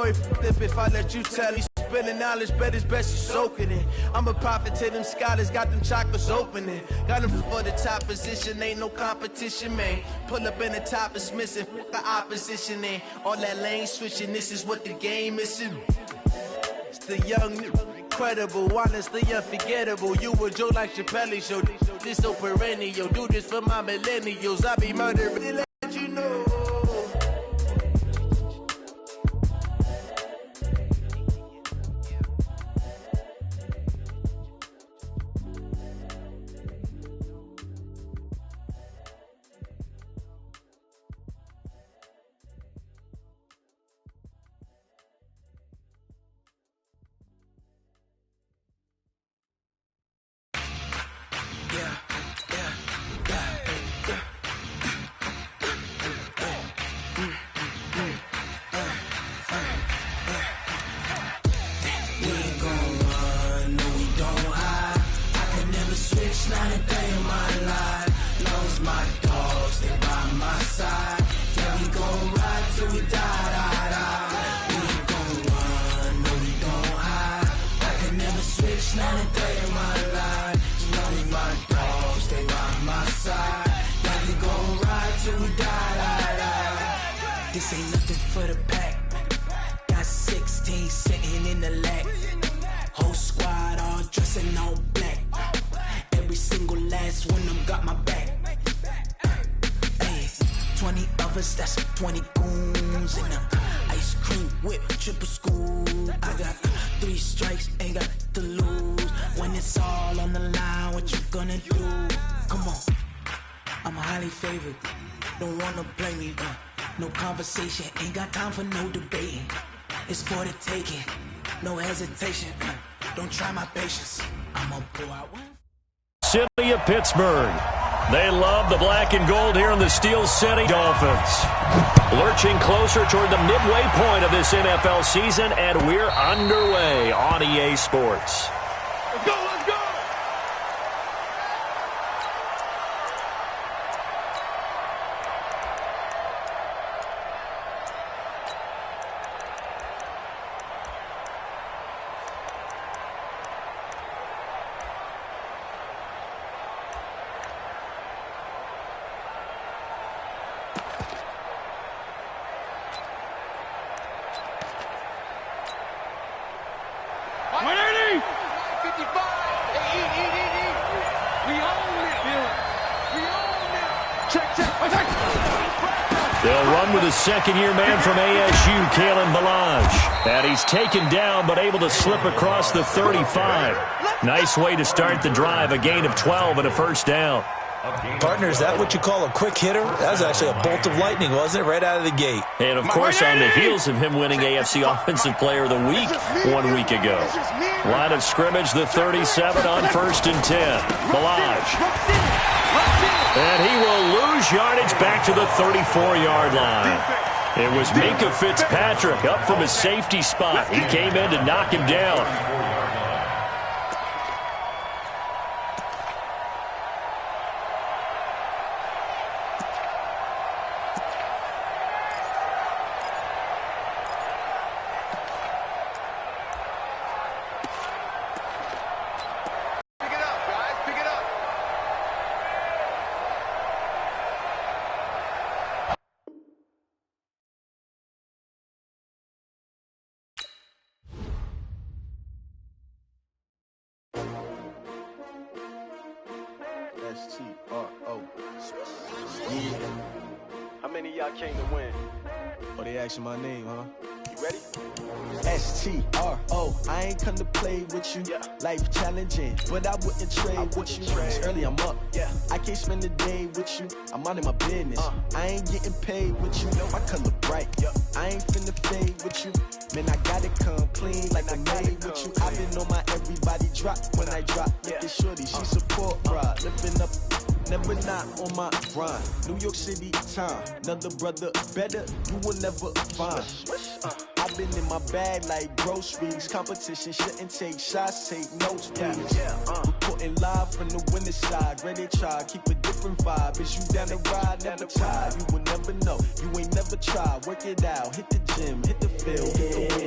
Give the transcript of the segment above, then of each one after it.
he f***ed if I let you tell. He's spilling knowledge, bet it's best you soak it in. I'm a prophet to them scholars, got them chakras opening. Got them for the top position, ain't no competition, man. Pull up in the top is missing, fuck the opposition, ain't all that lane switching, this is what the game is. It's the young, incredible, honestly unforgettable. You a Joe like Chappelle show, this so perennial. Do this for my millennials, I be murdering, let you know. This ain't nothing for the pack. Got 16 sitting in the lap. Whole squad all dressing all black. Every single last one of them got my back. Hey, 20 of us, that's 20 goons in them. Ice cream whip, triple school. I got 3 strikes, ain't got to lose. When it's all on the line, what you gonna do? Come on, I'm highly favored. Don't wanna blame me, no conversation, ain't got time for no debating. It's for the taking, no hesitation. Don't try my patience. I'm gonna pour out one. City of Pittsburgh. They love the black and gold here in the Steel City. Dolphins lurching closer toward the midway point of this NFL season, and we're underway on EA Sports. Let's go, let's go! They'll run with a second-year man from ASU, Kalen Ballage. And he's taken down but able to slip across the 35. Nice way to start the drive, a gain of 12 and a first down. Partner, is that what you call a quick hitter? That was actually a bolt of lightning, wasn't it? Right out of the gate. And, of course, on the heels of him winning AFC Offensive Player of the Week 1 week ago. Line of scrimmage, the 37 on 1st and 10. Ballage. And he will lose yardage back to the 34-yard line. It was Minkah Fitzpatrick up from his safety spot. He came in to knock him down. S-T-R-O. Yeah. How many of y'all came to win? Oh, they asking my name, huh? You ready? S-T-R-O. I ain't come to play with you. Yeah. Life challenging, but I wouldn't trade with you. It's early, I'm up. Yeah. I can't spend the day with you. I'm out in my business. I ain't getting paid with you. My color bright. Yeah. I ain't finna fade with you. Man, I got it come clean like I made with you. I've been on my everybody drop when I drop. Look at shorty, she support pride. Lifting up, never not on my grind. New York City time, another brother better, you will never find. I've been in my bag like groceries. Competition shouldn't take shots, take notes, please. Reporting live from the winning side. Ready to try, keep a different vibe. Is you down the ride, never tired. You will never know, you ain't never tried. Work it out, hit the gym, hit the field, hit the win.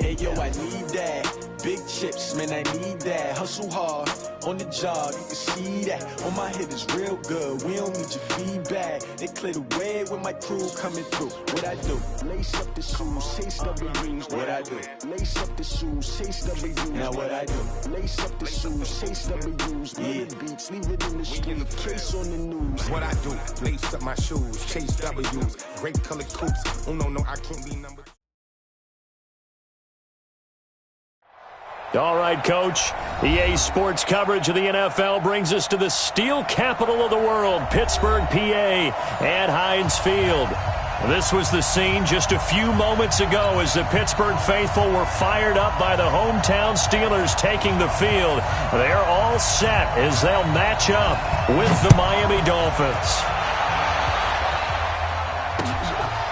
I need that. Big chips, man, I need that. Hustle hard on the job, you can see that. On my head is real good, we don't need your feedback. They clear the way when my crew coming through. What I do? Lace up the shoes, chase W's. What I do? Lace up the shoes, chase W's. Now what I do? Lace up the shoes, chase W's. Yeah, beats, leave it in the street, case on the news. What I do? Lace up my shoes, chase W's. Great colored coupes. Oh no, I can't be number. All right, Coach. EA Sports coverage of the NFL brings us to the steel capital of the world, Pittsburgh, PA, at Heinz Field. This was the scene just a few moments ago as the Pittsburgh faithful were fired up by the hometown Steelers taking the field. They're all set as they'll match up with the Miami Dolphins.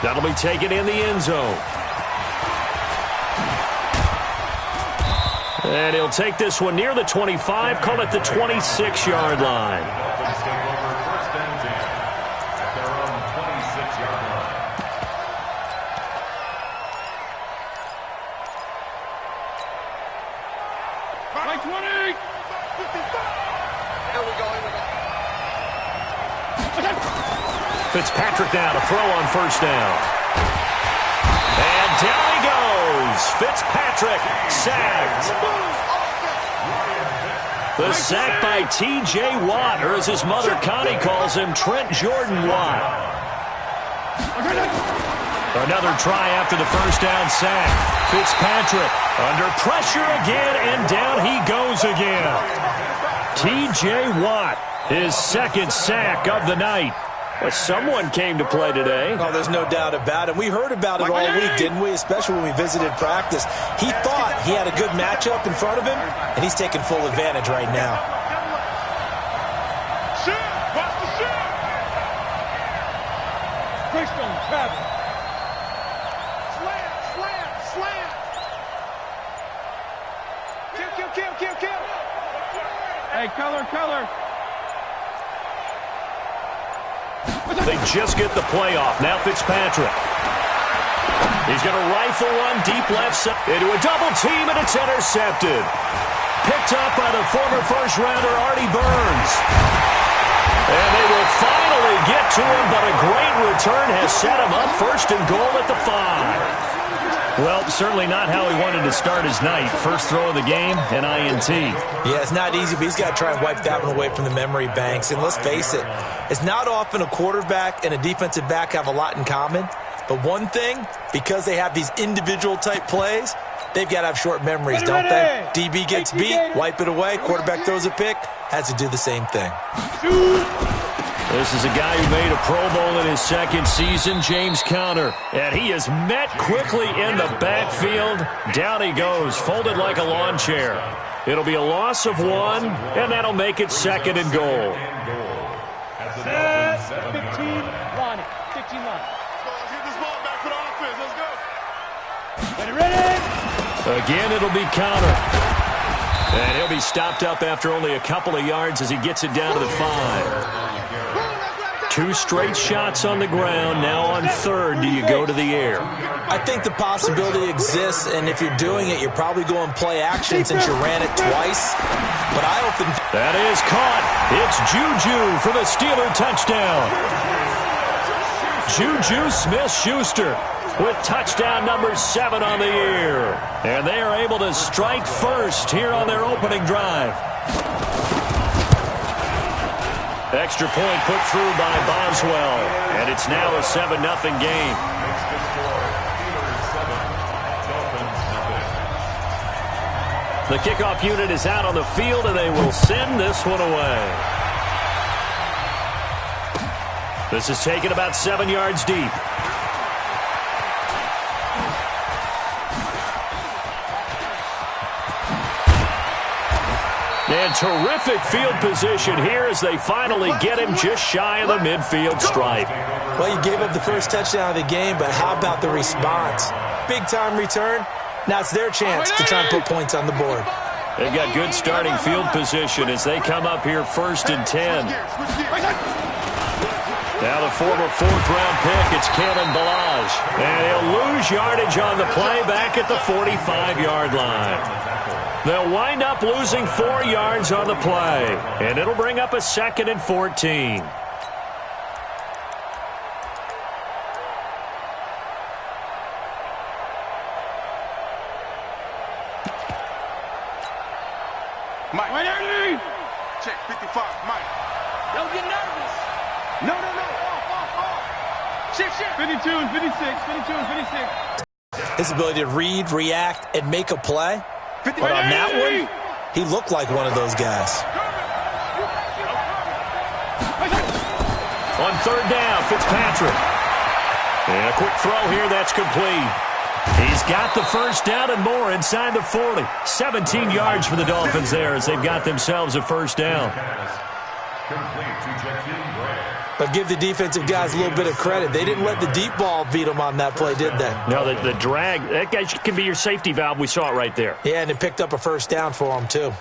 That'll be taken in the end zone. And he'll take this one near the 25, call it the 26-yard line. Right 20! 55! Here we go. Fitzpatrick now to throw on first down. And down he goes. Fitzpatrick sacked. The sack by T.J. Watt, or as his mother Connie calls him, Trent Jordan Watt. Another try after the first down sack. Fitzpatrick under pressure again, and down he goes again. T.J. Watt, his second sack of the night. But someone came to play today. Oh, there's no doubt about it. We heard about it all week, didn't we? Especially when we visited practice. He thought he had a good matchup in front of him, and he's taking full advantage right now. Watch the shot! Christian, travel. Slant! Kill! Hey, color. They just get the play off. Now Fitzpatrick. He's going to rifle one deep left side into a double team, and it's intercepted. Picked up by the former first-rounder Artie Burns. And they will finally get to him, but a great return has set him up first and goal at the 5. Well, certainly not how he wanted to start his night. First throw of the game, an INT. Yeah, it's not easy, but he's got to try and wipe that one away from the memory banks. And let's face it, it's not often a quarterback and a defensive back have a lot in common. But one thing, because they have these individual type plays, they've got to have short memories, don't they? DB gets beat, wipe it away. Quarterback throws a pick, has to do the same thing. This is a guy who made a Pro Bowl in his second season, James Conner. And he is met quickly in the backfield. Down he goes, folded like a lawn chair. It'll be a loss of 1, and that'll make it second and goal. 15 line. Get this ball back for the offense. Let's go. Ready? Again, it'll be Conner. And he'll be stopped up after only a couple of yards as he gets it down to the 5. 2 straight shots on the ground. Now on third, do you go to the air? I think the possibility exists, and if you're doing it, you're probably going play action since you ran it twice. But I often... That is caught. It's Juju for the Steeler touchdown. Juju Smith-Schuster with touchdown number 7 on the year. And they are able to strike first here on their opening drive. Extra point put through by Boswell. And it's now a 7-0 game. The kickoff unit is out on the field, and they will send this one away. This is taken about 7 yards deep. And terrific field position here as they finally get him just shy of the midfield stripe. Well, you gave up the first touchdown of the game, but how about the response? Big-time return. Now it's their chance to try and put points on the board. They've got good starting field position as they come up here 1st and 10. Now the former fourth-round pick, it's Kalen Ballage. And he'll lose yardage on the play back at the 45-yard line. They'll wind up losing 4 yards on the play. And it'll bring up a 2nd and 14. Mike. Check 55, Mike. Don't get nervous. No. Shift. 52 and 56. His ability to read, react, and make a play. But on that one, he looked like one of those guys. On 3rd down, Fitzpatrick. And a quick throw here, that's complete. He's got the first down and more inside the 40. 17 yards for the Dolphins there as they've got themselves a first down. But give the defensive guys a little bit of credit. They didn't let the deep ball beat them on that play, did they? No, the drag, that guy can be your safety valve. We saw it right there. Yeah, and it picked up a first down for them, too.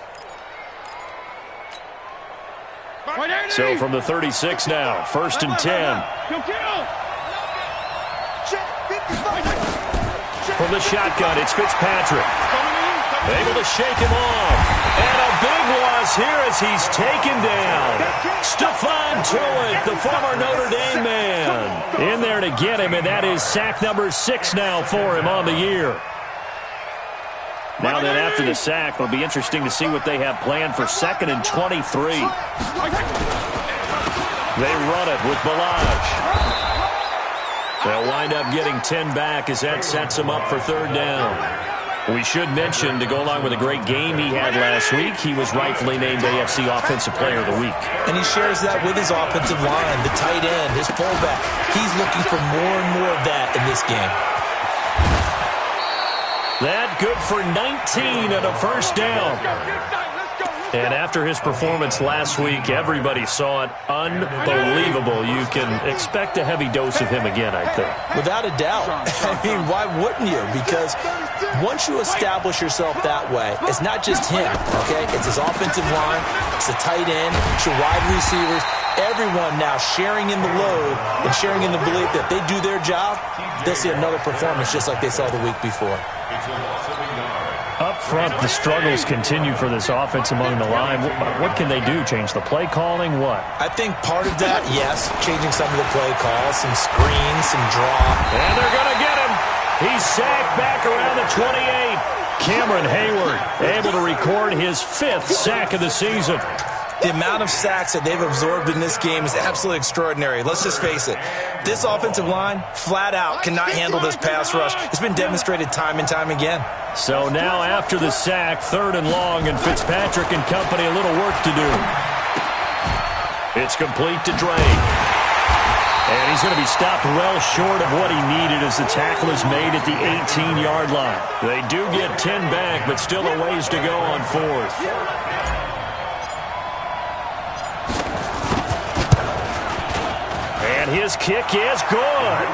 So from the 36 now, 1st and 10. From the shotgun, it's Fitzpatrick. Able to shake him off. And a big loss here as he's taken down. Stephon Tuitt, the former Notre Dame man, in there to get him, and that is sack number 6 now for him on the year. Now then, after the sack, it'll be interesting to see what they have planned for 2nd and 23. They run it with Ballage. They'll wind up getting 10 back as that sets them up for 3rd down. We should mention, to go along with a great game he had last week, he was rightfully named AFC Offensive Player of the Week. And he shares that with his offensive line, the tight end, his fullback. He's looking for more and more of that in this game. That good for 19 and a first down. And after his performance last week, everybody saw it. Unbelievable. You can expect a heavy dose of him again, I think. Without a doubt. I mean, why wouldn't you? Because once you establish yourself that way, it's not just him, okay? It's his offensive line, it's the tight end, it's your wide receivers, everyone now sharing in the load and sharing in the belief that they do their job, they'll see another performance just like they saw the week before. Up front, the struggles continue for this offense among the line. What can they do? Change the play calling? What? I think part of that, yes, changing some of the play calls, some screens, some draw. And they're going to get him. He's sacked back around the 28. Cameron Hayward able to record his 5th sack of the season. The amount of sacks that they've absorbed in this game is absolutely extraordinary. Let's just face it. This offensive line, flat out, cannot handle this pass rush. It's been demonstrated time and time again. So now after the sack, 3rd and long, and Fitzpatrick and company a little work to do. It's complete to Drake. And he's going to be stopped well short of what he needed as the tackle is made at the 18-yard line. They do get 10 back, but still a ways to go on 4th. And his kick is good.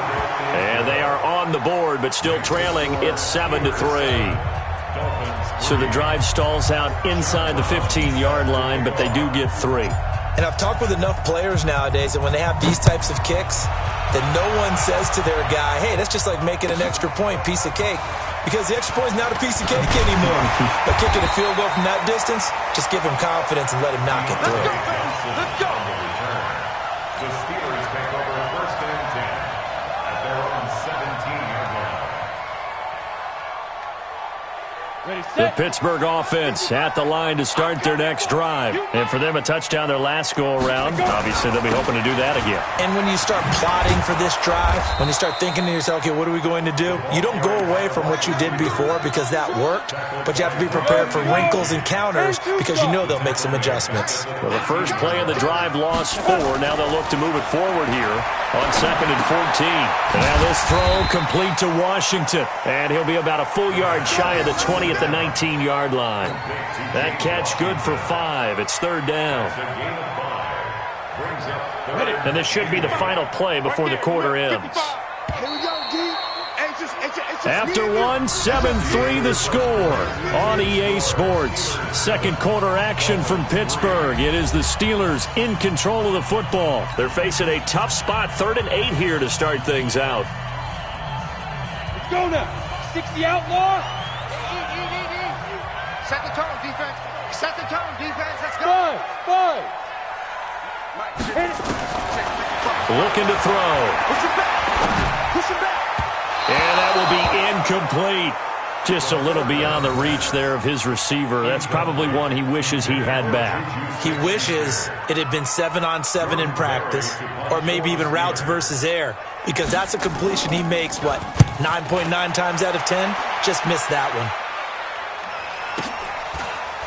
And they are on the board, but still trailing. It's 7-3. So the drive stalls out inside the 15-yard line, but they do get 3. And I've talked with enough players nowadays that when they have these types of kicks, that no one says to their guy, hey, that's just like making an extra point, piece of cake. Because the extra point is not a piece of cake anymore. But kicking a field goal from that distance, just give him confidence and let him knock it through. Let's go. The Steelers take over 1st and 10 at their own 17-yard line. The Pittsburgh offense at the line to start their next drive. And for them, a touchdown their last go-around. Obviously, they'll be hoping to do that again. And when you start plotting for this drive, when you start thinking to yourself, okay, what are we going to do? You don't go away from what you did before because that worked, but you have to be prepared for wrinkles and counters because you know they'll make some adjustments. Well, the first play of the drive lost 4. Now they'll look to move it forward here on 2nd and 14. Now this throw complete to Washington. And he'll be about a full yard shy of the 20 at the 19-yard line. That catch good for 5. It's 3rd down. And this should be the final play before the quarter ends. Here we go, D. Hey, After one, 7-3 the score on EA Sports. Second quarter action from Pittsburgh. It is the Steelers in control of the football. They're facing a tough spot, 3rd and 8 here to start things out. Let's go now. 60 outlaw. Set the tone, defense. Set the tone, defense. Let's go. 5. Looking to throw. Push it back. Push it back. And that will be incomplete. Just a little beyond the reach there of his receiver. That's probably one he wishes he had back. He wishes it had been 7-on-7 in practice, or maybe even routes versus air, because that's a completion he makes, 9.9 times out of 10? Just missed that one.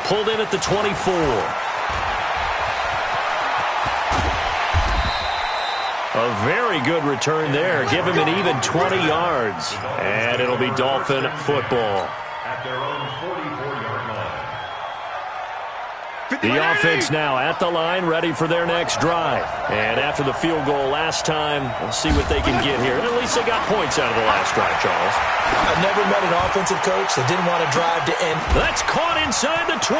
Pulled in at the 24. A very good return there. Give him an even 20 yards. And it'll be Dolphin football. At their own 44-yard line. The offense now at the line, ready for their next drive. And after the field goal last time, we'll see what they can get here. And at least they got points out of the last drive, Charles. I've never met an offensive coach that didn't want to drive to end. That's caught inside the 20.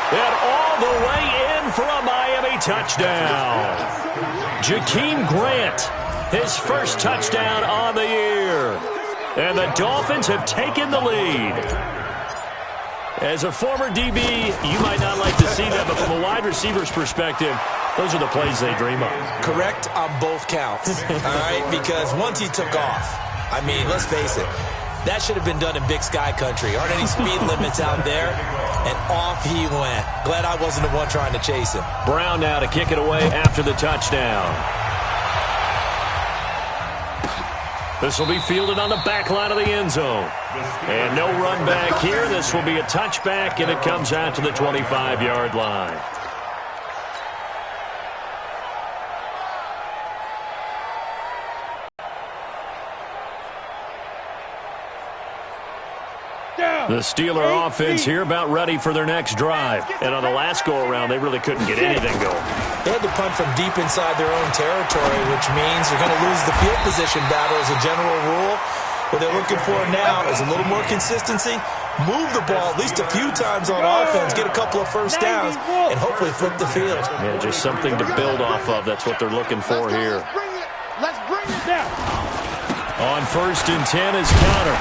And all the way in for a Miami touchdown. Jakeem Grant, his first touchdown on the year. And the Dolphins have taken the lead. As a former DB, you might not like to see that, but from a wide receiver's perspective, those are the plays they dream of. Correct on both counts, all right? Because once he took off, I mean, let's face it, that should have been done in Big Sky Country. Aren't any speed limits out there? And off he went. Glad I wasn't the one trying to chase him. Brown now to kick it away after the touchdown. This will be fielded on the back line of the end zone. And no run back here. This will be a touchback, and it comes out to the 25-yard line. The Steeler offense here about ready for their next drive. And on the last go-around, they really couldn't get anything going. They had to punt from deep inside their own territory, which means they're going to lose the field position battle as a general rule. What they're looking for now is a little more consistency, move the ball at least a few times on offense, get a couple of first downs, and hopefully flip the field. Yeah, just something to build off of. That's what they're looking for here. Let's bring it down. On 1st and 10 is Counter.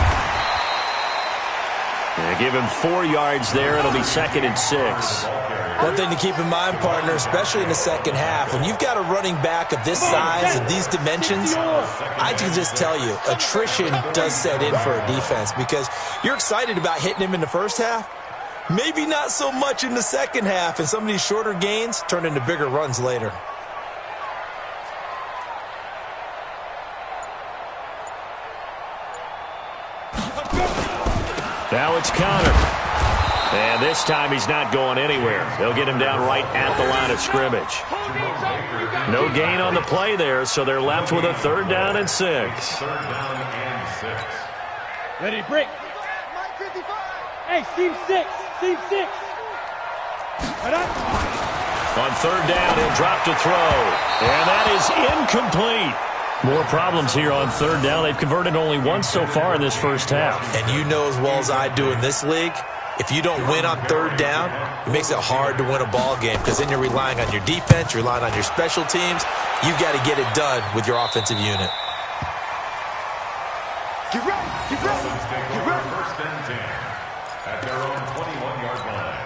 Yeah, give him 4 yards there. It'll be 2nd and 6. One thing to keep in mind, partner, especially in the second half, when you've got a running back of this size and these dimensions, I can just tell you, attrition does set in for a defense because you're excited about hitting him in the first half. Maybe not so much in the second half, and some of these shorter gains turn into bigger runs later. Now it's Connor. And this time he's not going anywhere. They'll get him down right at the line of scrimmage. No gain on the play there, so they're left with a 3rd down and 6. 3rd down and 6. Ready, break. Hey, seam 6. Seam 6. On 3rd down, he'll drop to throw. And that is incomplete. More problems here on 3rd down. They've converted only once so far in this first half. And you know as well as I do in this league, if you don't win on 3rd down, it makes it hard to win a ball game because then you're relying on your defense, you're relying on your special teams. You've got to get it done with your offensive unit. Get ready. Get ready. Get ready. 1st and 10 at their own 21-yard line.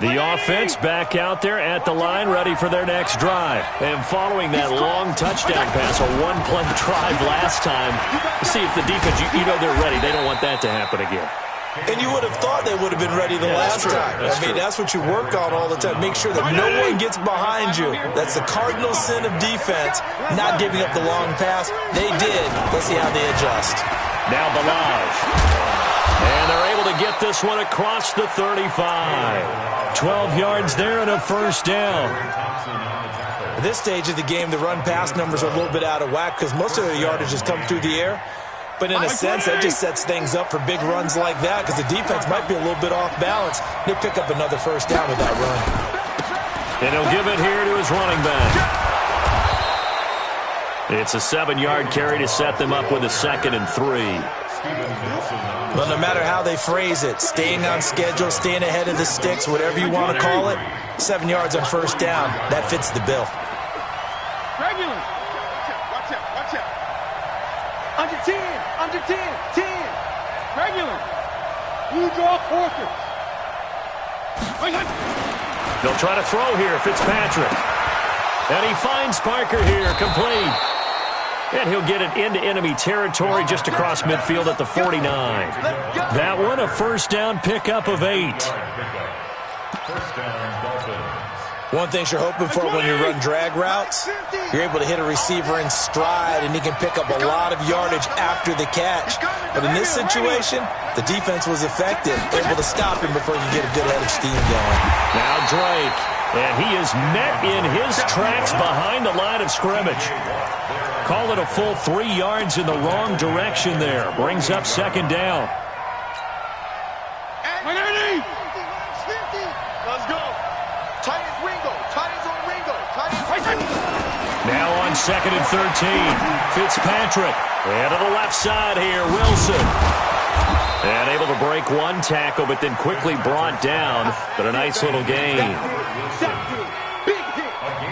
The offense back out there at the line, ready for their next drive. And following that long touchdown pass, a one-play drive last time, see if the defense, you know they're ready. They don't want that to happen again. And you would have thought they would have been ready the last time. That's what you work on all the time. Make sure that no one gets behind you. That's the cardinal sin of defense, not giving up the long pass. They did. Let's see how they adjust. Now Balaj. And they're able to get this one across the 35. 12 yards there and a 1st down. At this stage of the game, the run-pass numbers are a little bit out of whack because most of the yardage has come through the air. But in a sense, that just sets things up for big runs like that because the defense might be a little bit off balance. They pick up another 1st down with that run. And he'll give it here to his running back. It's a 7-yard carry to set them up with a 2nd and 3. Well, no matter how they phrase it, staying on schedule, staying ahead of the sticks, whatever you want to call it, 7 yards on first down, that fits the bill. Regular. Watch out, watch out. Under 10, 10. Regular. You draw quarters. They'll try to throw here, Fitzpatrick. And he finds Parker here, complete. And he'll get it into enemy territory just across midfield at the 49. That one, a first down pickup of 8. First down, Dolphins. One thing you're hoping for when you run drag routes, you're able to hit a receiver in stride, and he can pick up a lot of yardage after the catch. But in this situation, the defense was effective, able to stop him before you get a good head of steam going. Now Drake, and he is met in his tracks behind the line of scrimmage. Call it a full 3 yards in the wrong direction there. Brings up 2nd down. Let's go. Titans Ringo. Titans on Ringo. Now on 2nd and 13. Fitzpatrick. And to the left side here, Wilson. And able to break one tackle, but then quickly brought down. But a nice little gain.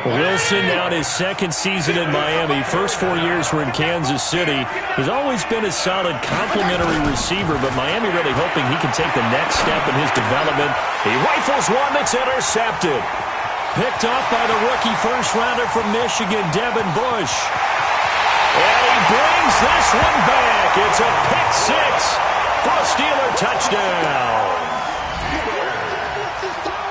Wilson now in his 2nd season in Miami. First 4 years were in Kansas City. He's always been a solid complementary receiver, but Miami really hoping he can take the next step in his development. He rifles one that's intercepted. Picked off by the rookie first-rounder from Michigan, Devin Bush. And he brings this one back. It's a pick 6 for a Steeler touchdown.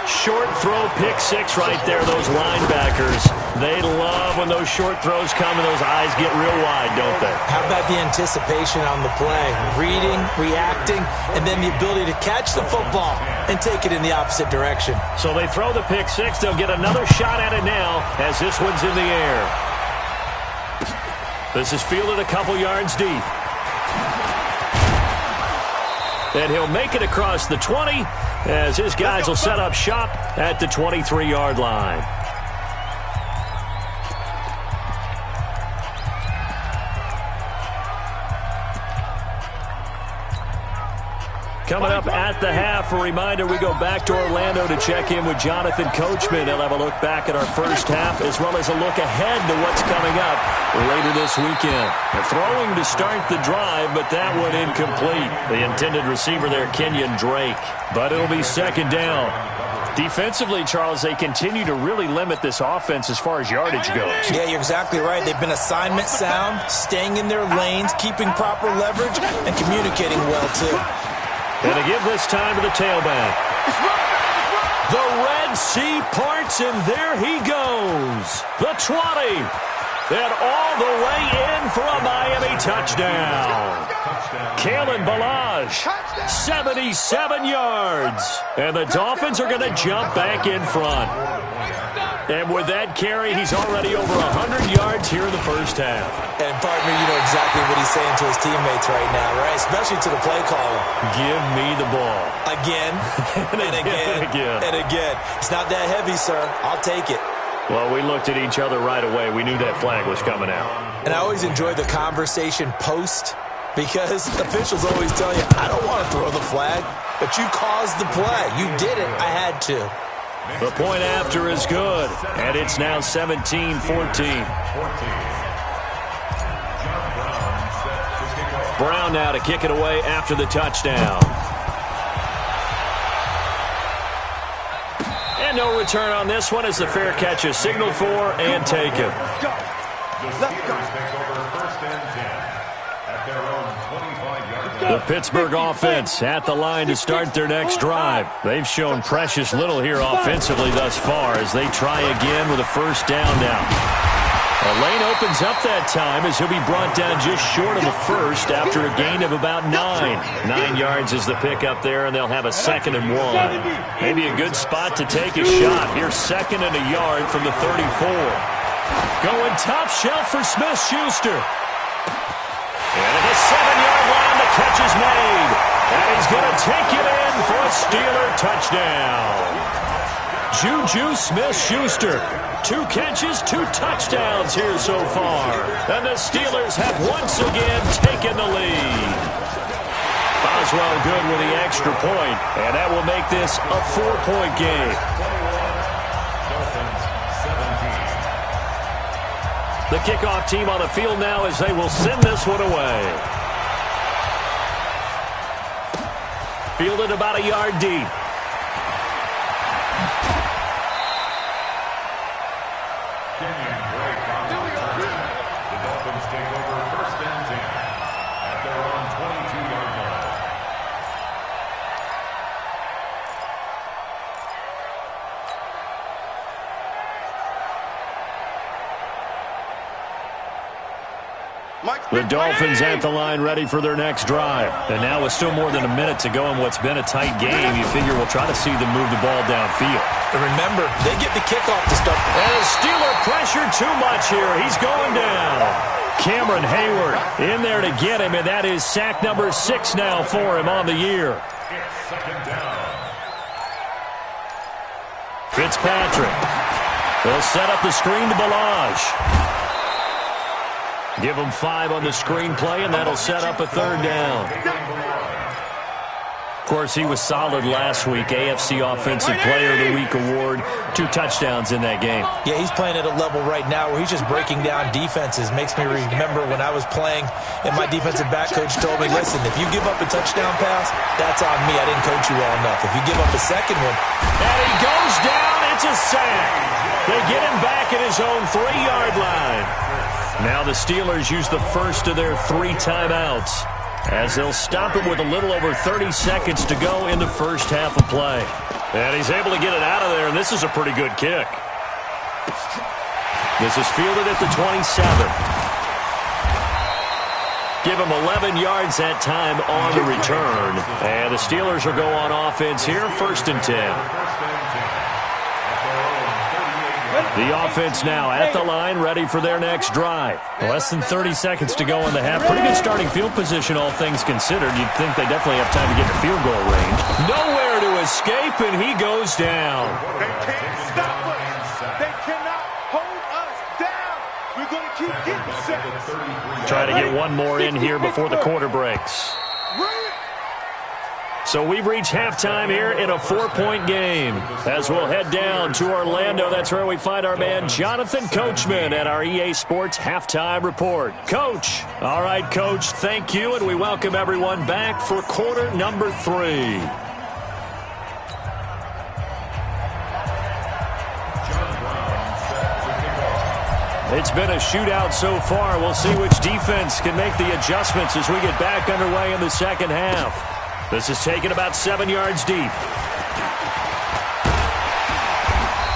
Short throw, pick 6 right there, those linebackers. They love when those short throws come and those eyes get real wide, don't they? How about the anticipation on the play? Reading, reacting, and then the ability to catch the football and take it in the opposite direction. So they throw the pick 6. They'll get another shot at it now as this one's in the air. This is fielded a couple yards deep. And he'll make it across the 20 as his guys will set up shop at the 23-yard line. Coming up at the half, a reminder, we go back to Orlando to check in with Jonathan Coachman. He'll have a look back at our first half as well as a look ahead to what's coming up later this weekend. They're throwing to start the drive, but that one incomplete. The intended receiver there, Kenyon Drake. But it'll be 2nd down. Defensively, Charles, they continue to really limit this offense as far as yardage goes. Yeah, you're exactly right. They've been assignment sound, staying in their lanes, keeping proper leverage, and communicating well, too. And to give this time to the tailback. The Red Sea parts, and there he goes. The 20. And all the way in for a Miami touchdown. Kalen Ballage, 77 yards. And the Dolphins are going to jump back in front. And with that carry, he's already over 100 yards here in the first half. And, partner, you know exactly what he's saying to his teammates right now, right? Especially to the play caller. Give me the ball. Again, and again, and again. It's not that heavy, sir. I'll take it. Well, we looked at each other right away. We knew that flag was coming out. And I always enjoy the conversation post because officials always tell you, I don't want to throw the flag, but you caused the play. You did it. I had to. The point after is good, and it's now 17-14. Brown now to kick it away after the touchdown. And no return on this one as the fair catch is signaled for and taken. The Steelers take over 1st and 10 at their own 25-yard line. The Pittsburgh offense at the line to start their next drive. They've shown precious little here offensively thus far as they try again with a first down now. A lane opens up that time as he'll be brought down just short of the first after a gain of about 9. 9 yards is the pickup there, and they'll have a 2nd and 1. Maybe a good spot to take a shot. Here's 2nd and a yard from the 34. Going top shelf for Smith-Schuster. And at the 7-yard line, the catch is made. And he's going to take it in for a Steeler touchdown. Juju Smith-Schuster. 2 catches, 2 touchdowns here so far. And the Steelers have once again taken the lead. Boswell good with the extra point, and that will make this a 4-point game. The kickoff team on the field now as they will send this one away. Fielded about a yard deep. The Dolphins take over 1st and 10 at their own 22-yard line. The Dolphins at the line ready for their next drive. And now with still more than a minute to go in what's been a tight game, you figure we'll try to see them move the ball downfield. And remember, they get the kickoff to start. And a Steeler pressure too much here. He's going down. Cameron Hayward in there to get him, and that is sack number 6 now for him on the year. It's 2nd down. Fitzpatrick. They'll set up the screen to Balaj. Give him 5 on the screenplay, and that'll set up a 3rd down. Of course, he was solid last week. AFC Offensive Player of the Week award. 2 touchdowns in that game. Yeah, he's playing at a level right now where he's just breaking down defenses. Makes me remember when I was playing and my defensive back coach told me, listen, if you give up a touchdown pass, that's on me. I didn't coach you well enough. If you give up a second one. And he goes down. It's a sack. They get him back at his own 3-yard line. Now the Steelers use the first of their 3 timeouts as they'll stop it with a little over 30 seconds to go in the first half of play. And he's able to get it out of there, and this is a pretty good kick. This is fielded at the 27. Give him 11 yards that time on the return. And the Steelers will go on offense here, 1st and 10. The offense now at the line, ready for their next drive. Less than 30 seconds to go in the half. Pretty good starting field position, all things considered. You'd think they definitely have time to get to field goal range. Nowhere to escape, and he goes down. They can't stop us. They cannot hold us down. We're going to keep getting sacks. Try to get one more in here before the quarter breaks. So we've reached halftime here in a 4-point game. As we'll head down to Orlando, that's where we find our man Jonathan Coachman at our EA Sports Halftime Report. Coach. All right, Coach, thank you, and we welcome everyone back for quarter number 3. It's been a shootout so far. We'll see which defense can make the adjustments as we get back underway in the second half. This is taken about 7 yards deep.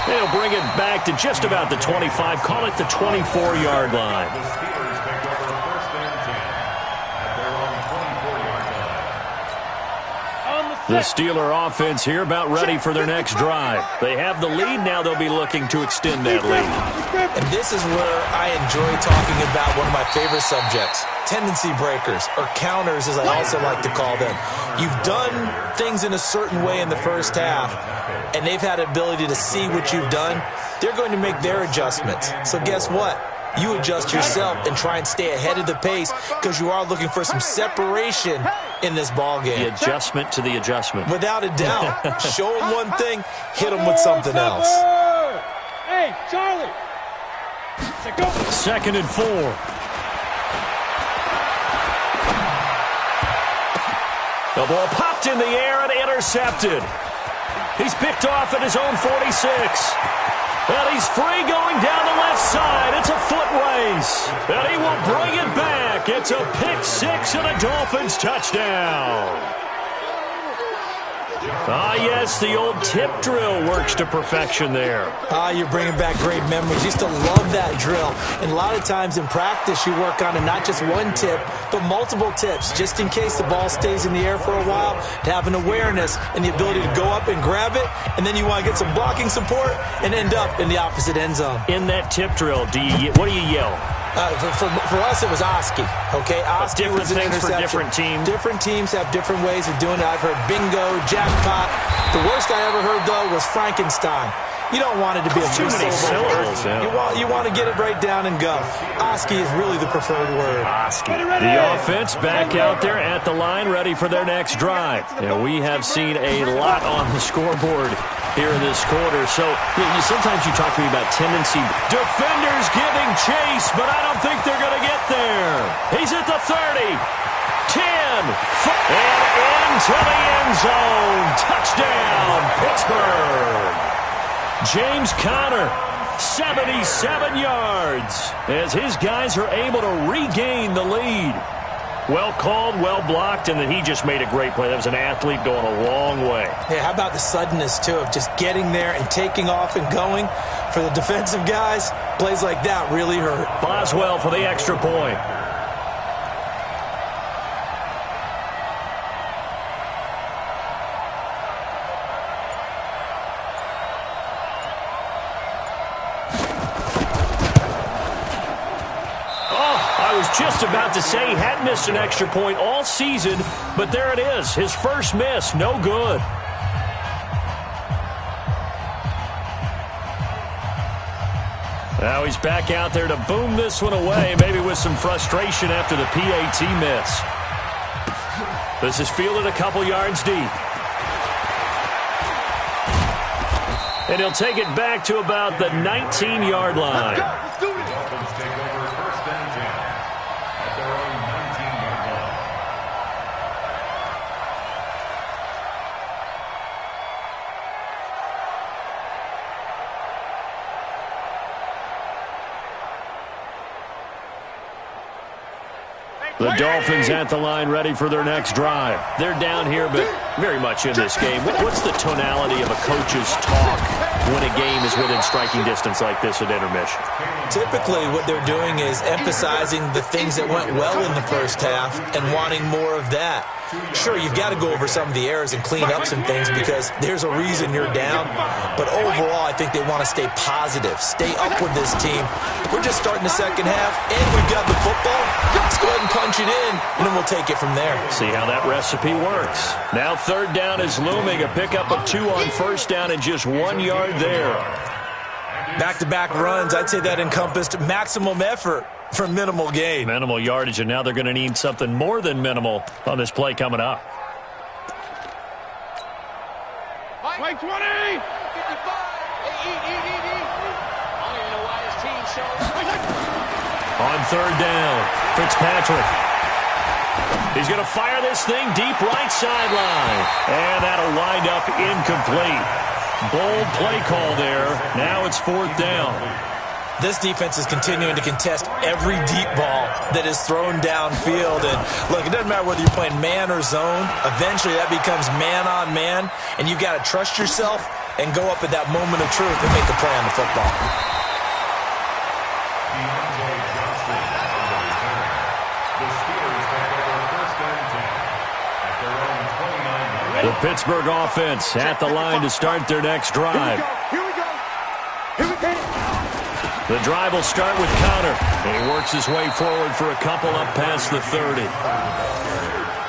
They'll bring it back to just about the 25. Call it the 24-yard line. The Steelers take over 1st and 10 at their own 24-yard line. The Steeler offense here about ready for their next drive. They have the lead. Now they'll be looking to extend that lead. And this is where I enjoy talking about one of my favorite subjects, tendency breakers, or counters as I also like to call them. You've done things in a certain way in the first half, and they've had the ability to see what you've done. They're going to make their adjustments. So guess what? You adjust yourself and try and stay ahead of the pace because you are looking for some separation in this ball game. The adjustment to the adjustment. Without a doubt. Show them one thing, hit them with something else. Hey, Charlie. 2nd and 4. The ball popped in the air and intercepted. He's picked off at his own 46. And he's free going down the left side. It's a foot race. And he will bring it back. It's a pick 6 and a Dolphins touchdown. Ah, yes, the old tip drill works to perfection there. You're bringing back great memories. Used to love that drill. And a lot of times in practice, you work on it, not just one tip, but multiple tips, just in case the ball stays in the air for a while, to have an awareness and the ability to go up and grab it, and then you want to get some blocking support and end up in the opposite end zone. In that tip drill, what do you yell? For us, it was Oski. Okay, Oski different was an things interception. for different teams. Different teams have different ways of doing it. I've heard bingo, jackpot. The worst I ever heard, though, was Frankenstein. You don't want it to be a too many syllables. Yeah. You want to get it right down and go. Oski is really the preferred word. Oski. The offense back out there at the line, ready for their next drive. And we have seen a lot on the scoreboard here in this quarter. So sometimes you talk to me about tendency. Defenders giving chase, but I don't think they're going to get there. He's at the 30, 10, and into the end zone. Touchdown, Pittsburgh. James Conner, 77 yards, as his guys are able to regain the lead. Well called, well blocked, and then he just made a great play. That was an athlete going a long way. Yeah, how about the suddenness, too, of just getting there and taking off and going? For the defensive guys, plays like that really hurt. Boswell for the extra point. Just about to say he hadn't missed an extra point all season, but there it is. His first miss, no good. Now he's back out there to boom this one away, maybe with some frustration after the PAT miss. This is fielded a couple yards deep. And he'll take it back to about the 19-yard line. Let's do it. The Dolphins at the line, ready for their next drive. They're down here, but very much in this game. What's the tonality of a coach's talk when a game is within striking distance like this at intermission? Typically, what they're doing is emphasizing the things that went well in the first half and wanting more of that. Sure, you've got to go over some of the errors and clean up some things because there's a reason you're down. But overall, I think they want to stay positive, stay up with this team. We're just starting the second half, and we've got the football. Let's go ahead and punch it in, and then we'll take it from there. See how that recipe works. Now third down is looming, a pickup of 2 on first down and just 1 yard there. Back-to-back runs, I'd say that encompassed maximum effort for minimal gain. Minimal yardage, and now they're going to need something more than minimal on this play coming up. Mike 20! 55! Hey, eat. I don't even know why his team shows. On third down, Fitzpatrick. He's going to fire this thing deep right sideline. And that'll wind up incomplete. Bold play call there. Now it's fourth down. This defense is continuing to contest every deep ball that is thrown downfield. And look, it doesn't matter whether you're playing man or zone. Eventually that becomes man on man. And you've got to trust yourself and go up at that moment of truth and make a play on the football. The Pittsburgh offense at the line to start their next drive. Here we go. The drive will start with Conner. And he works his way forward for a couple up past the 30.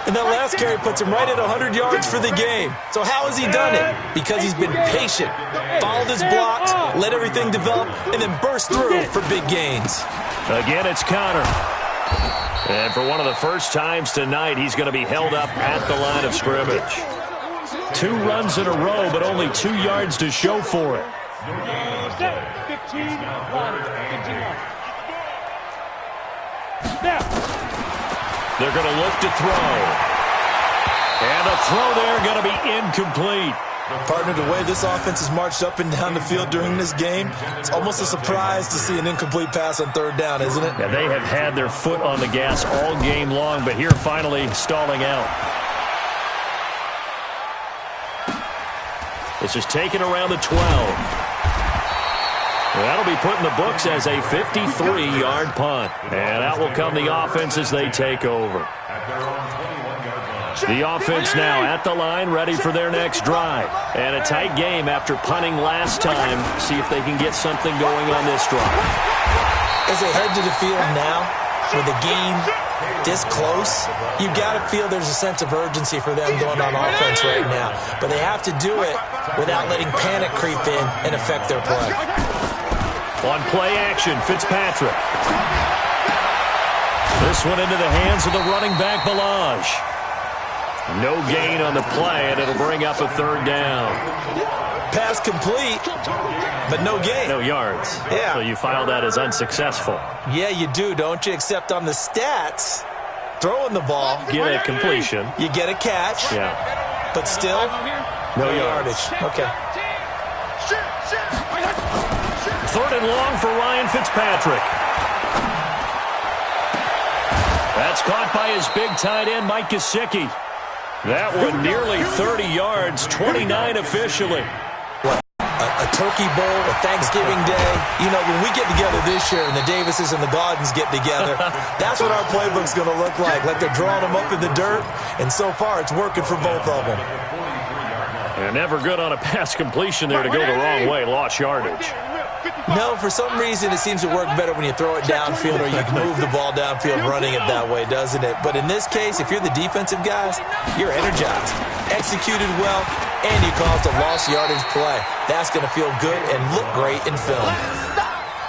And that last carry puts him right at 100 yards for the game. So how has he done it? Because he's been patient, followed his blocks, let everything develop, and then burst through for big gains. Again, it's Conner. And for one of the first times tonight, he's going to be held up at the line of scrimmage. 2 runs in a row, but only 2 yards to show for it. 15 line. Now. They're going to look to throw. And the throw there going to be incomplete. Partner, the way this offense has marched up and down the field during this game, it's almost a surprise to see an incomplete pass on third down, isn't it? Yeah, they have had their foot on the gas all game long, but here finally stalling out. This is taken around the 12. That'll be put in the books as a 53-yard punt. And out will come the offense as they take over. The offense now at the line, ready for their next drive. And a tight game after punting last time. See if they can get something going on this drive. As they head to the field now, with the game this close, you got to feel there's a sense of urgency for them going on offense right now. But they have to do it without letting panic creep in and affect their play. On play action, Fitzpatrick. This one into the hands of the running back, Balaj. No gain on the play, and it'll bring up a third down. Pass complete, but no gain. No yards. Yeah. So you file that as unsuccessful. Yeah, you do, don't you? Except on the stats, throwing the ball. Get a completion. You get a catch. Yeah. But still, no yardage. Okay. Third and long for Ryan Fitzpatrick. That's caught by his big tight end, Mike Gesicki. That one nearly 30 yards, 29 officially. A turkey bowl, a Thanksgiving Day. You know, when we get together this year and the Davises and the Gaudens get together, that's what our playbook's going to look like they're drawing them up in the dirt, and so far it's working for both of them. And never good on a pass completion there to go the wrong way, lost yardage. No, for some reason it seems to work better when you throw it downfield or you can move the ball downfield running it that way, doesn't it? But in this case, if you're the defensive guys, you're energized, executed well, and you caused a lost yardage play. That's going to feel good and look great in film.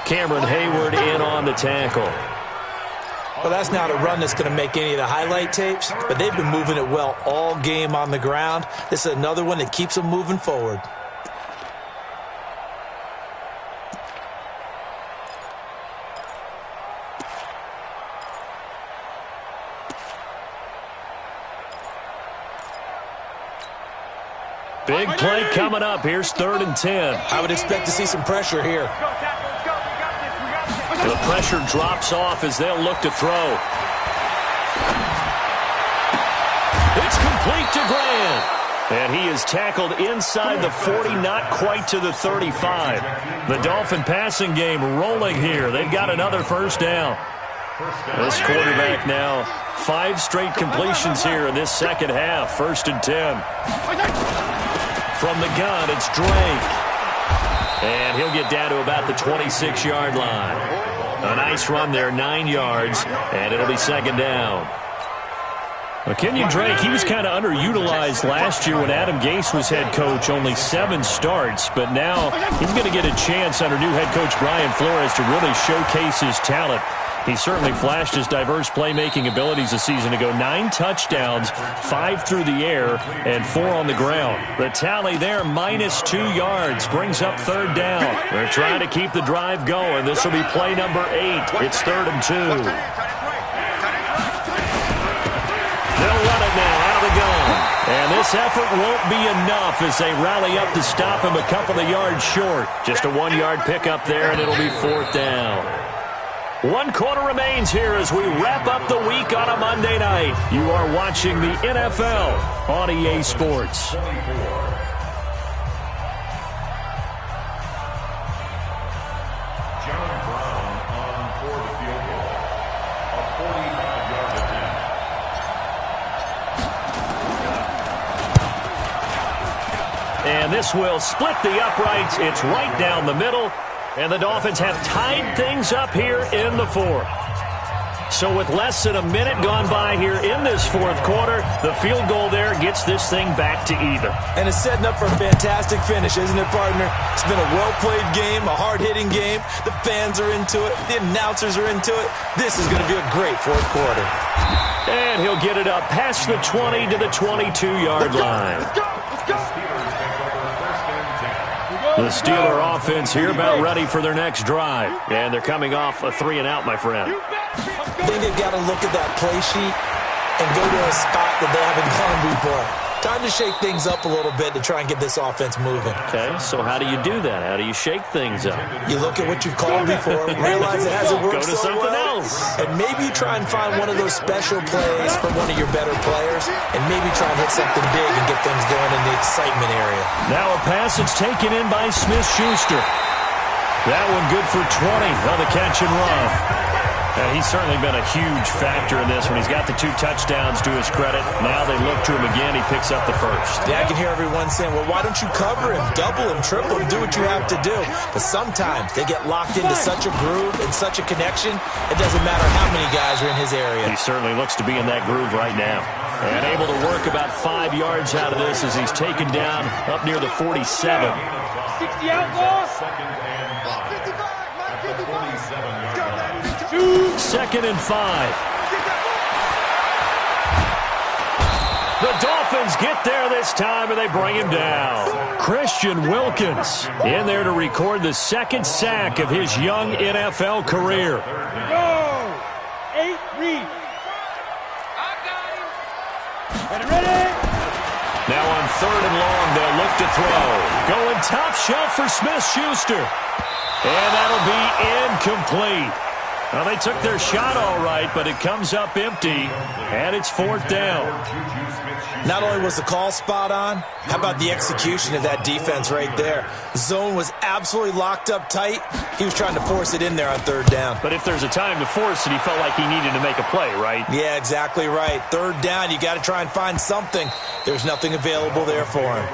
Cameron Hayward in on the tackle. Well, that's not a run that's going to make any of the highlight tapes, but they've been moving it well all game on the ground. This is another one that keeps them moving forward. Big play coming up. Here's 3rd and 10. I would expect to see some pressure here. The pressure drops off as they'll look to throw. It's complete to Grant. And he is tackled inside the 40, not quite to the 35. The Dolphin passing game rolling here. They've got another first down. This quarterback now, 5 straight completions here in this second half. 1st and 10. From the gun, it's Drake. And he'll get down to about the 26-yard line. A nice run there, 9 yards, and it'll be 2nd down. Well, Kenyon Drake, he was kind of underutilized last year when Adam Gase was head coach, only 7 starts. But now he's going to get a chance under new head coach Brian Flores to really showcase his talent. He certainly flashed his diverse playmaking abilities a season ago. 9 touchdowns, 5 through the air, and 4 on the ground. The tally there, -2 yards, brings up 3rd down. They're trying to keep the drive going. This will be play number 8. It's 3rd and 2. They'll run it now out of the gun. And this effort won't be enough as they rally up to stop him a couple of yards short. Just a 1-yard pickup there, and it'll be 4th down. 1 quarter remains here as we wrap up the week on a Monday night. You are watching the NFL on EA Sports. John Brown on for the field goal. A 45-yard attempt. And this will split the uprights. It's right down the middle. And the Dolphins have tied things up here in the 4th. So with less than a minute gone by here in this 4th quarter, the field goal there gets this thing back to even. And it's setting up for a fantastic finish, isn't it, partner? It's been a well-played game, a hard-hitting game. The fans are into it. The announcers are into it. This is going to be a great 4th quarter. And he'll get it up past the 20 to the 22-yard line. Let's go. The Steeler offense here about ready for their next drive. And they're coming off a 3-and-out, my friend. I think they've got to look at that play sheet and go to a spot that they haven't gone before. Time to shake things up a little bit to try and get this offense moving. Okay, so how do you do that? How do you shake things up? You look at what you've called before, realize it hasn't worked Go to so something well, else. and maybe you try and find one of those special plays from one of your better players, and maybe try and hit something big and get things going in the excitement area. Now a pass that's taken in by Smith-Schuster. That one good for 20 on the catch and run. He's certainly been a huge factor in this when he's got the 2 touchdowns to his credit. Now they look to him again. He picks up the first. Yeah, I can hear everyone saying, well, why don't you cover him, double him, triple him, do what you have to do. But sometimes they get locked into such a groove and such a connection, it doesn't matter how many guys are in his area. He certainly looks to be in that groove right now. And able to work about 5 yards out of this as he's taken down up near the 47. 60 outlaws. Second and 5. The Dolphins get there this time, and they bring him down. Christian Wilkins in there to record the 2nd sack of his young NFL career. Go! 8 read. Ready? Now on 3rd and long, they'll look to throw. Going top shelf for Smith-Schuster. And that'll be incomplete. Well, they took their shot all right, but it comes up empty, and it's 4th down. Not only was the call spot on, how about the execution of that defense right there? Zone was absolutely locked up tight. He was trying to force it in there on 3rd down. But if there's a time to force it, he felt like he needed to make a play, right? Yeah, exactly right. 3rd down, you got to try and find something. There's nothing available there for him.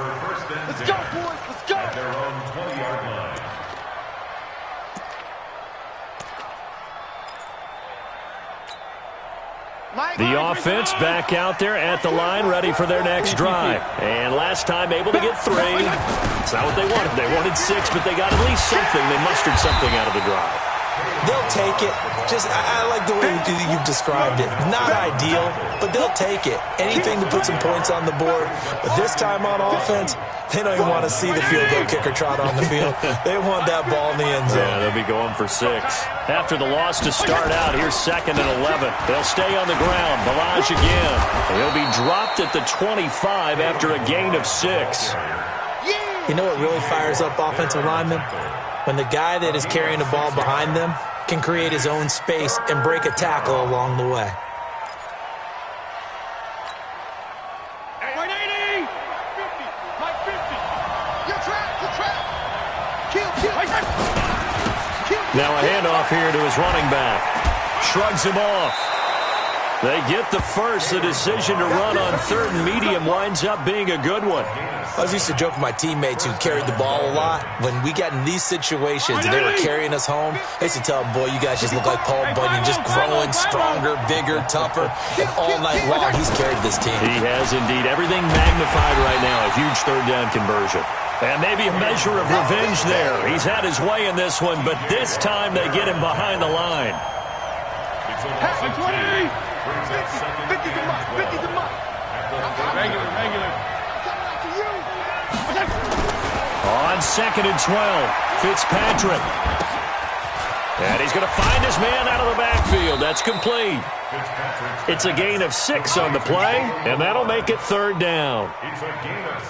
Let's go, boys. Let's go. At their own 20-yard line. The offense back out there at the line, ready for their next drive. And last time able to get 3. It's not what they wanted. They wanted 6, but they got at least something. They mustered something out of the drive. They'll take it. I like the way you've described it. Not ideal, but they'll take it. Anything to put some points on the board. But this time on offense, they don't even want to see the field goal kicker trot on the field. They want that ball in the end zone. Yeah, they'll be going for 6. After the loss to start out, here's 2nd and 11. They'll stay on the ground. Balaj again. He'll be dropped at the 25 after a gain of 6. You know what really fires up offensive linemen? When the guy that is carrying the ball behind them can create his own space and break a tackle along the way. Now a handoff here to his running back. Shrugs him off. They get the first. The decision to run on 3rd and medium winds up being a good one. I used to joke with my teammates who carried the ball a lot. When we got in these situations and they were carrying us home, I used to tell them, boy, you guys just look like Paul Bunyan, just growing stronger, bigger, tougher. And all night long, he's carried this team. He has indeed. Everything magnified right now. A huge 3rd down conversion. And maybe a measure of revenge there. He's had his way in this one, but this time they get him behind the line. 20! 50's a month. 50's a month. Regular. On 2nd and 12, Fitzpatrick. And he's going to find his man out of the backfield. That's complete. It's a gain of 6 on the play, and that'll make it 3rd down. It's a gain of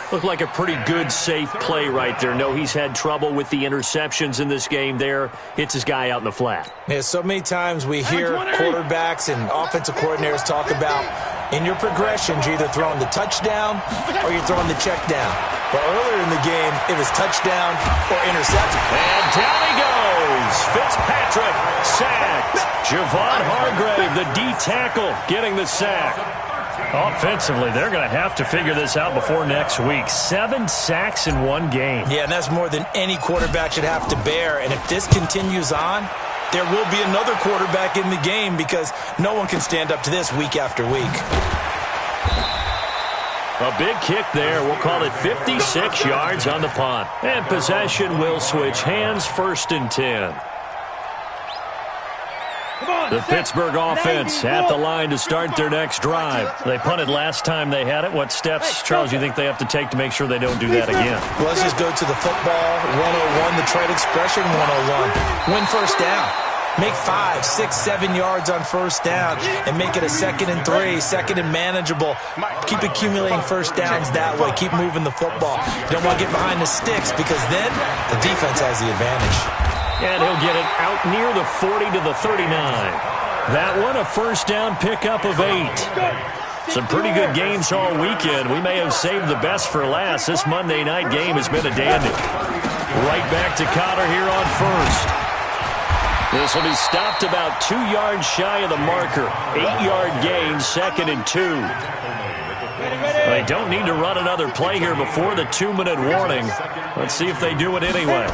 6. Looked like a pretty good, safe play right there. No, he's had trouble with the interceptions in this game there. Hits his guy out in the flat. Yeah, so many times we hear quarterbacks and offensive coordinators talk about in your progressions, you're either throwing the touchdown or you're throwing the check down. But earlier in the game, it was touchdown or interception. And down he goes. Fitzpatrick sacked. Javon Hargrave, the D tackle, getting the sack. Offensively, they're going to have to figure this out before next week. 7 sacks in one game. Yeah, and that's more than any quarterback should have to bear. And if this continues on, there will be another quarterback in the game because no one can stand up to this week after week. A big kick there. We'll call it 56 yards on the punt. And possession will switch hands, 1st and 10. The Pittsburgh offense at the line to start their next drive. They punted last time they had it. What steps, Charles, you think they have to take to make sure they don't do that again? Well, let's just go to the football 101, the trade expression 101. Win 1st down. Make 5, 6, 7 yards on 1st down and make it a 2nd and 3, 2nd and manageable. Keep accumulating 1st downs that way. Keep moving the football. You don't want to get behind the sticks because then the defense has the advantage. And he'll get it out near the 40 to the 39. That one, a 1st down pickup of 8. Some pretty good games all weekend. We may have saved the best for last. This Monday night game has been a dandy. Right back to Cotter here on 1st. This will be stopped about 2 yards shy of the marker. 8-yard gain, 2nd and 2. They don't need to run another play here before the 2-minute warning. Let's see if they do it anyway.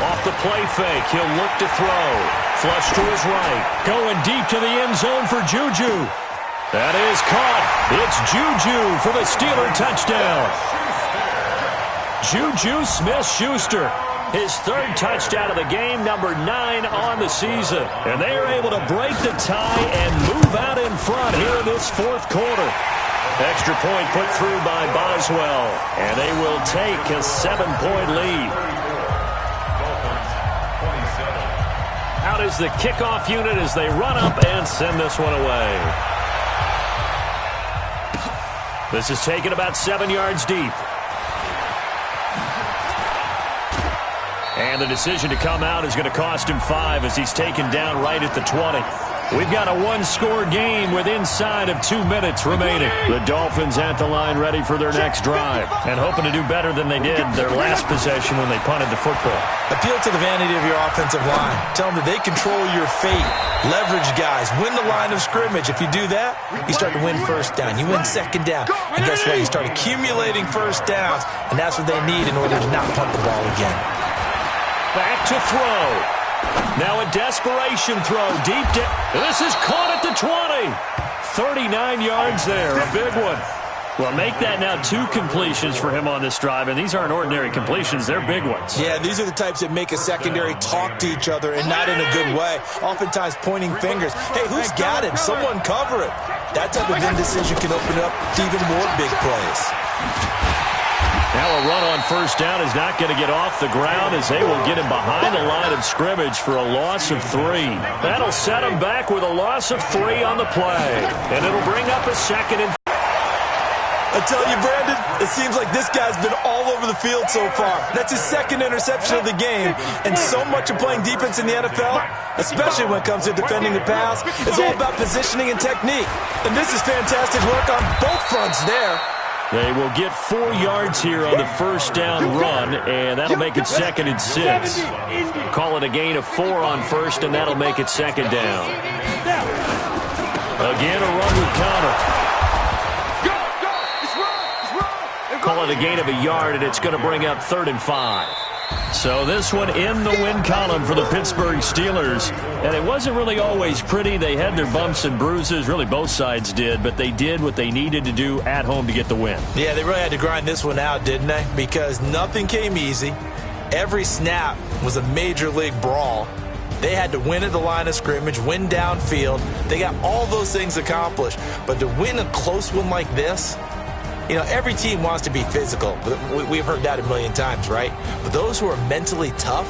Off the play fake, he'll look to throw. Flush to his right. Going deep to the end zone for Juju. That is caught. It's Juju for the Steeler touchdown. Juju Smith-Schuster. His 3rd touchdown of the game, number 9 on the season. And they are able to break the tie and move out in front here in this 4th quarter. Extra point put through by Boswell. And they will take a 7-point lead. Out is the kickoff unit as they run up and send this one away. This is taken about 7 yards deep. And the decision to come out is going to cost him 5 as he's taken down right at the 20. We've got a 1-score game with inside of 2 minutes remaining. The Dolphins at the line ready for their next drive and hoping to do better than they did their last possession when they punted the football. Appeal to the vanity of your offensive line. Tell them that they control your fate. Leverage guys. Win the line of scrimmage. If you do that, you start to win first down. You win second down. And guess what? You start accumulating first downs, and that's what they need in order to not punt the ball again. Back to throw. Now a desperation throw deep down. This is caught at the 20. 39 yards there. A big one. Well, make that now 2 completions for him on this drive, and these aren't ordinary completions. They're big ones. Yeah, these are the types that make a secondary talk to each other and not in a good way. Oftentimes pointing fingers. Hey, who's got him? Someone cover it. That type of indecision can open up to even more big plays. Now a run on first down is not going to get off the ground as they will get him behind the line of scrimmage for a loss of 3. That'll set him back with a loss of 3 on the play. And it'll bring up a 2nd and... I tell you, Brandon, it seems like this guy's been all over the field so far. That's his 2nd interception of the game. And so much of playing defense in the NFL, especially when it comes to defending the pass, is all about positioning and technique. And this is fantastic work on both fronts there. They will get 4 yards here on the first down run, and that'll make it 2nd and 6. Call it a gain of 4 on first, and that'll make it 2nd down. Again, a run with counter. Call it a gain of a yard, and it's going to bring up 3rd and 5. So this one in the win column for the Pittsburgh Steelers. And it wasn't really always pretty. They had their bumps and bruises. Really, both sides did. But they did what they needed to do at home to get the win. Yeah, they really had to grind this one out, didn't they? Because nothing came easy. Every snap was a major league brawl. They had to win at the line of scrimmage, win downfield. They got all those things accomplished. But to win a close one like this, you know, every team wants to be physical. We've heard that a million times, right? But those who are mentally tough,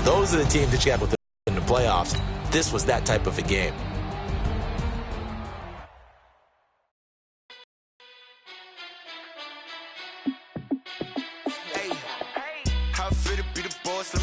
those are the teams that you have in the playoffs. This was that type of a game.